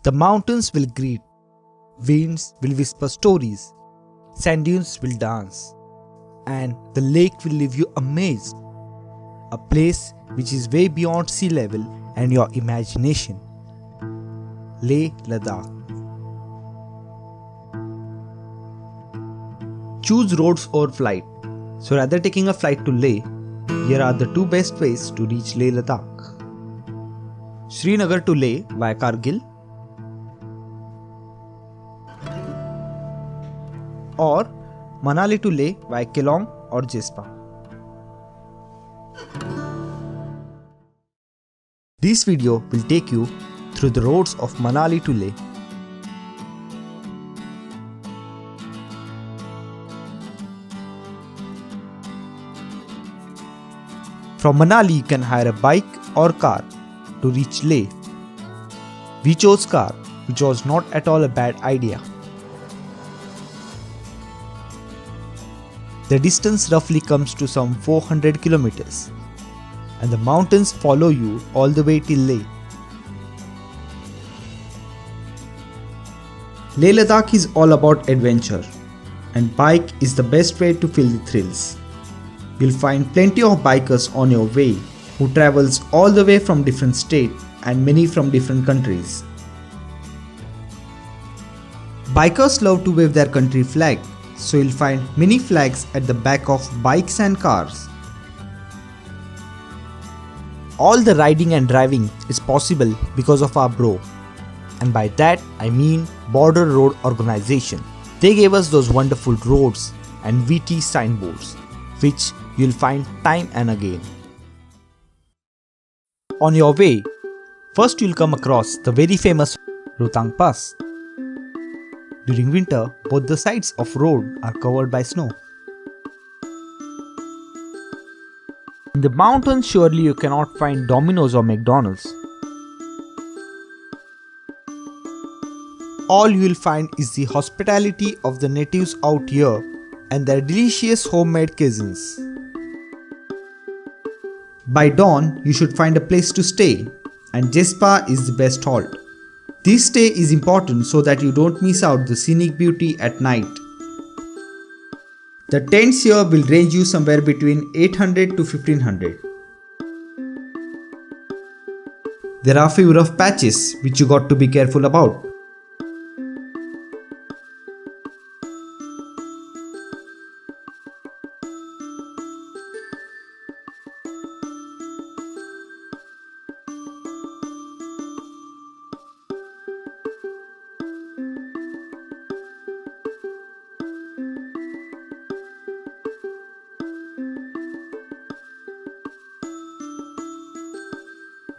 The mountains will greet, winds will whisper stories, sand dunes will dance, and the lake will leave you amazed. A place which is way beyond sea level and your imagination. Leh Ladakh. Choose roads or flight. So rather taking a flight to Leh, here are the two best ways to reach Leh Ladakh. Srinagar to Leh via Kargil, or Manali to Leh via Kelong or Jespa. This video will take you through the roads of Manali to Leh. From Manali you can hire a bike or car to reach Leh. We chose car, which was not at all a bad idea. The distance roughly comes to some 400 kilometers, and the mountains follow you all the way till Leh. Leh Ladakh is all about adventure, and bike is the best way to feel the thrills. You'll find plenty of bikers on your way who travels all the way from different states and many from different countries. Bikers love to wave their country flag, so you'll find many flags at the back of bikes and cars. All the riding and driving is possible because of our bro, and by that I mean Border Road Organization. They gave us those wonderful roads and VT signboards, which you'll find time and again. On your way, first you'll come across the very famous Rohtang Pass. During winter, both the sides of road are covered by snow. In the mountains, surely you cannot find Domino's or McDonald's. All you will find is the hospitality of the natives out here and their delicious homemade cuisines. By dawn, you should find a place to stay, and Jespa is the best halt. This stay is important so that you don't miss out the scenic beauty at night. The tents here will range you somewhere between 800 to 1500. There are few rough patches which you got to be careful about.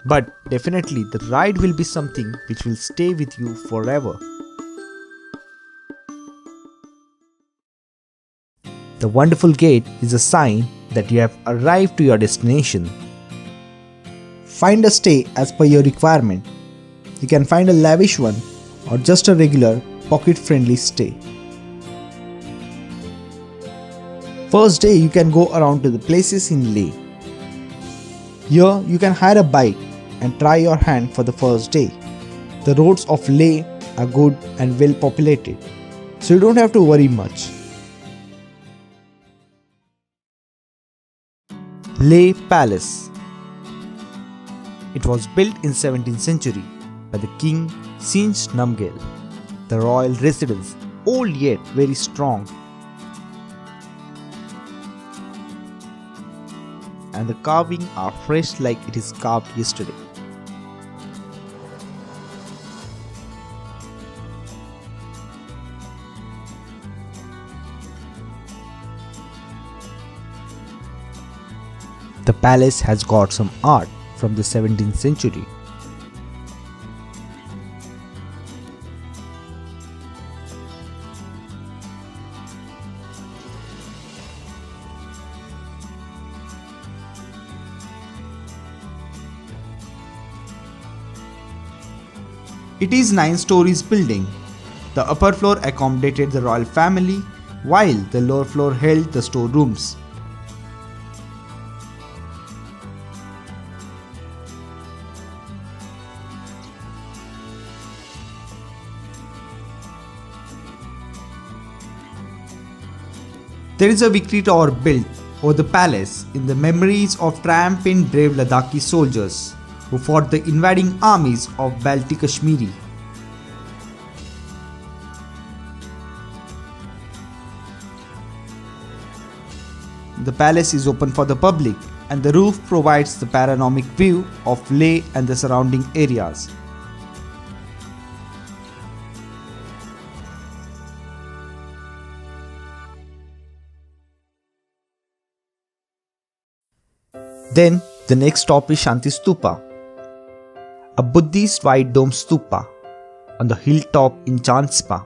But definitely the ride will be something which will stay with you forever. The wonderful gate is a sign that you have arrived to your destination. Find a stay as per your requirement. You can find a lavish one or just a regular pocket-friendly stay. First day you can go around to the places in Leh. Here you can hire a bike and try your hand for the first day. The roads of Leh are good and well populated, so you don't have to worry much. Leh Palace. It was built in 17th century by the King Sinch Namgyel. The royal residence, old yet very strong, and the carving are fresh like it is carved yesterday. The palace has got some art from the 17th century. It is 9 stories building. The upper floor accommodated the royal family, while the lower floor held the storerooms. There is a victory tower built over the palace in the memories of triumphant brave Ladakhi soldiers who fought the invading armies of Balti Kashmiri. The palace is open for the public and the roof provides the panoramic view of Leh and the surrounding areas. Then the next stop is Shanti Stupa, a Buddhist white dome stupa on the hilltop in Chanspa.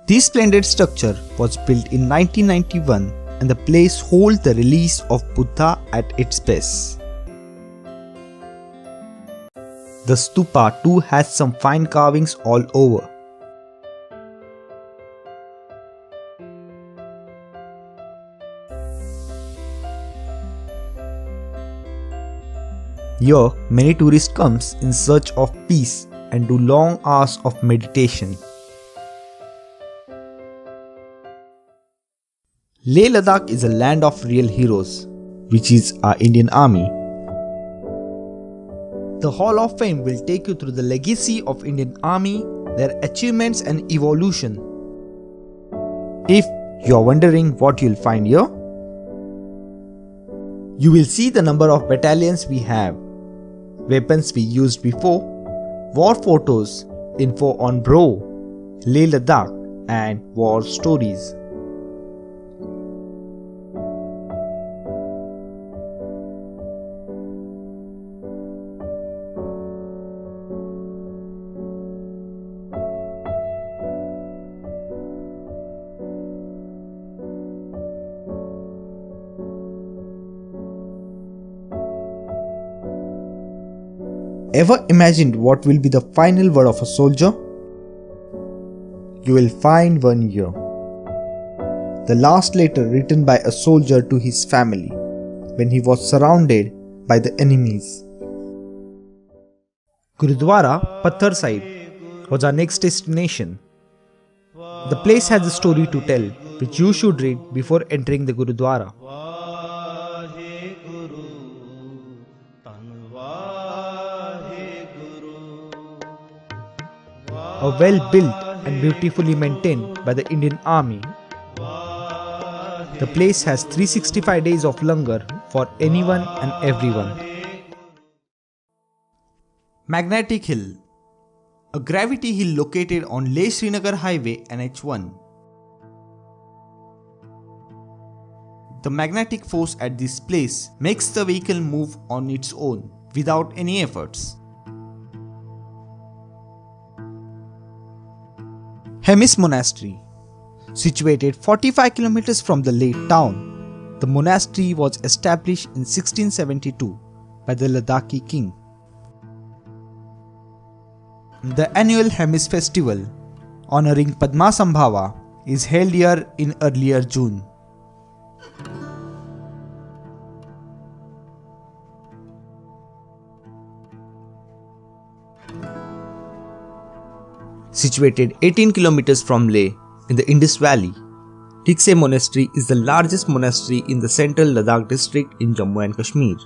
This splendid structure was built in 1991 and the place holds the release of Buddha at its base. The stupa too has some fine carvings all over. Here, many tourists come in search of peace and do long hours of meditation. Leh Ladakh is a land of real heroes, which is our Indian Army. The Hall of Fame will take you through the legacy of Indian Army, their achievements and evolution. If you are wondering what you'll find here, you will see the number of battalions we have, weapons we used before, war photos, info on Bro, Leh Ladakh and war stories. Ever imagined what will be the final word of a soldier? You will find one here. The last letter written by a soldier to his family when he was surrounded by the enemies. Gurudwara Patthar Sahib was our next destination. The place has a story to tell which you should read before entering the Gurudwara. A well-built and beautifully maintained by the Indian Army. The place has 365 days of langar for anyone and everyone. Magnetic Hill, a gravity hill located on Leh-Srinagar Highway NH1. The magnetic force at this place makes the vehicle move on its own without any efforts. Hemis Monastery, situated 45 km from the Leh town, the monastery was established in 1672 by the Ladakhi king. The annual Hemis festival, honoring Padmasambhava, is held here in earlier June. Situated 18 km from Leh in the Indus Valley, Tikse Monastery is the largest monastery in the central Ladakh district in Jammu and Kashmir.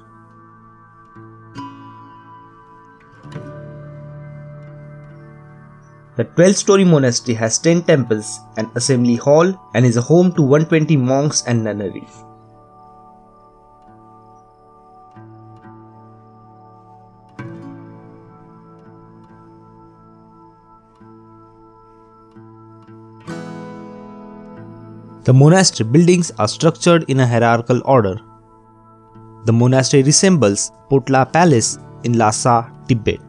The 12-story monastery has 10 temples, an assembly hall, and is a home to 120 monks and nunneries. The monastery buildings are structured in a hierarchical order. The monastery resembles Potla Palace in Lhasa, Tibet.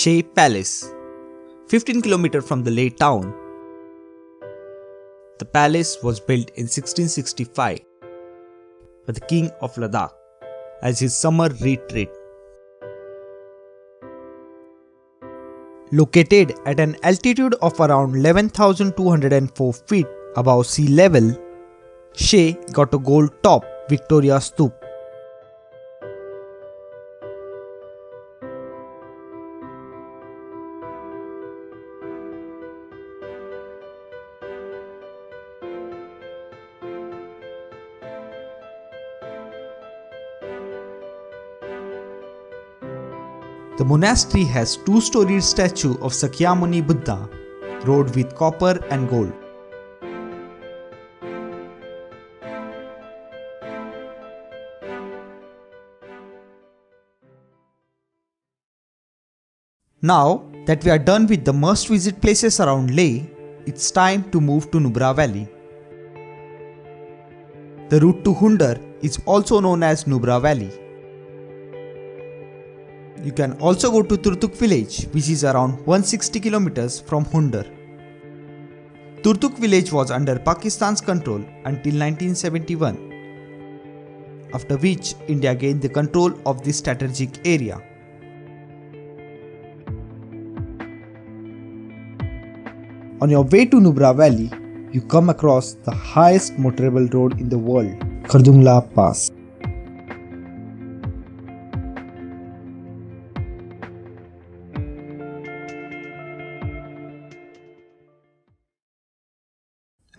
Sheh Palace, 15 km from the Leh town. The palace was built in 1665 by the king of Ladakh as his summer retreat. Located at an altitude of around 11,204 feet above sea level, Sheh got a gold top Victoria Stoop. The monastery has two-storied statue of Sakyamuni Buddha, wrought with copper and gold. Now that we are done with the must-visit places around Leh, it's time to move to Nubra Valley. The route to Hundar is also known as Nubra Valley. You can also go to Turtuk village, which is around 160 km from Hundar. Turtuk village was under Pakistan's control until 1971, after which India gained the control of this strategic area. On your way to Nubra Valley, you come across the highest motorable road in the world, Khardungla Pass.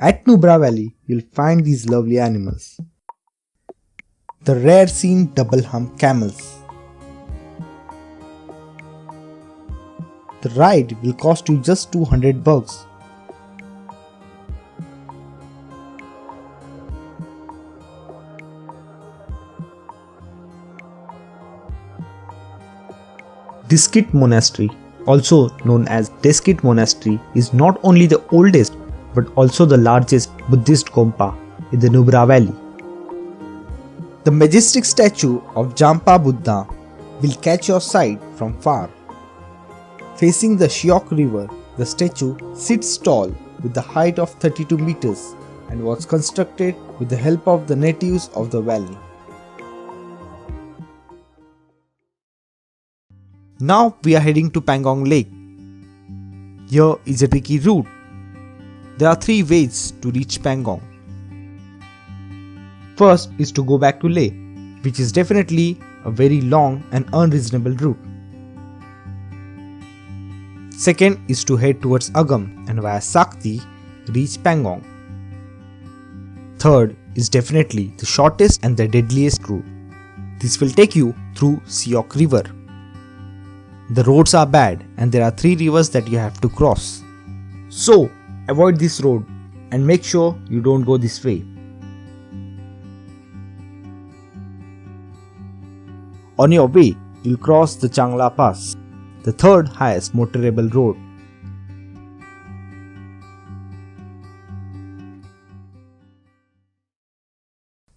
At Nubra Valley, you'll find these lovely animals. The rare seen double hump camels. The ride will cost you just 200 bucks. Deskit Monastery, also known as Deskit Monastery, is not only the oldest but also the largest Buddhist gompa in the Nubra Valley. The majestic statue of Jampa Buddha will catch your sight from far. Facing the Shiok river, the statue sits tall with the height of 32 meters and was constructed with the help of the natives of the valley. Now we are heading to Pangong Lake. Here is a tricky route. There are three ways to reach Pangong. First is to go back to Leh, which is definitely a very long and unreasonable route. Second is to head towards Agam and via Sakti reach Pangong. Third is definitely the shortest and the deadliest route. This will take you through Siok River. The roads are bad and there are three rivers that you have to cross. So, avoid this road and make sure you don't go this way. On your way, you'll cross the Changla Pass, the third highest motorable road.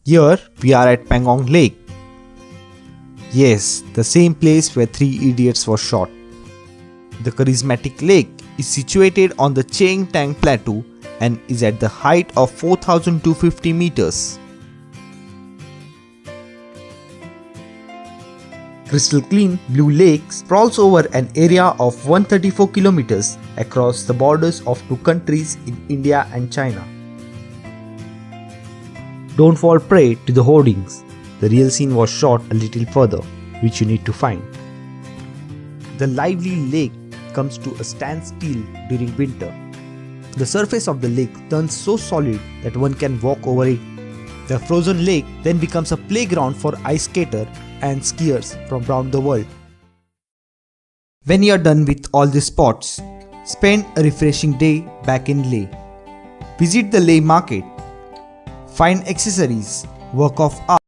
Here we are at Pangong Lake. Yes, the same place where Three Idiots was shot. The charismatic lake is situated on the Cheng Tang Plateau and is at the height of 4,250 meters. Crystal clean blue lake sprawls over an area of 134 kilometers across the borders of two countries in India and China. Don't fall prey to the hoardings. The real scene was shot a little further, which you need to find. The lively lake comes to a standstill during winter. The surface of the lake turns so solid that one can walk over it. The frozen lake then becomes a playground for ice skater and skiers from around the world. When you are done with all these spots, spend a refreshing day back in Leh. Visit the Leh market, find accessories, work of art,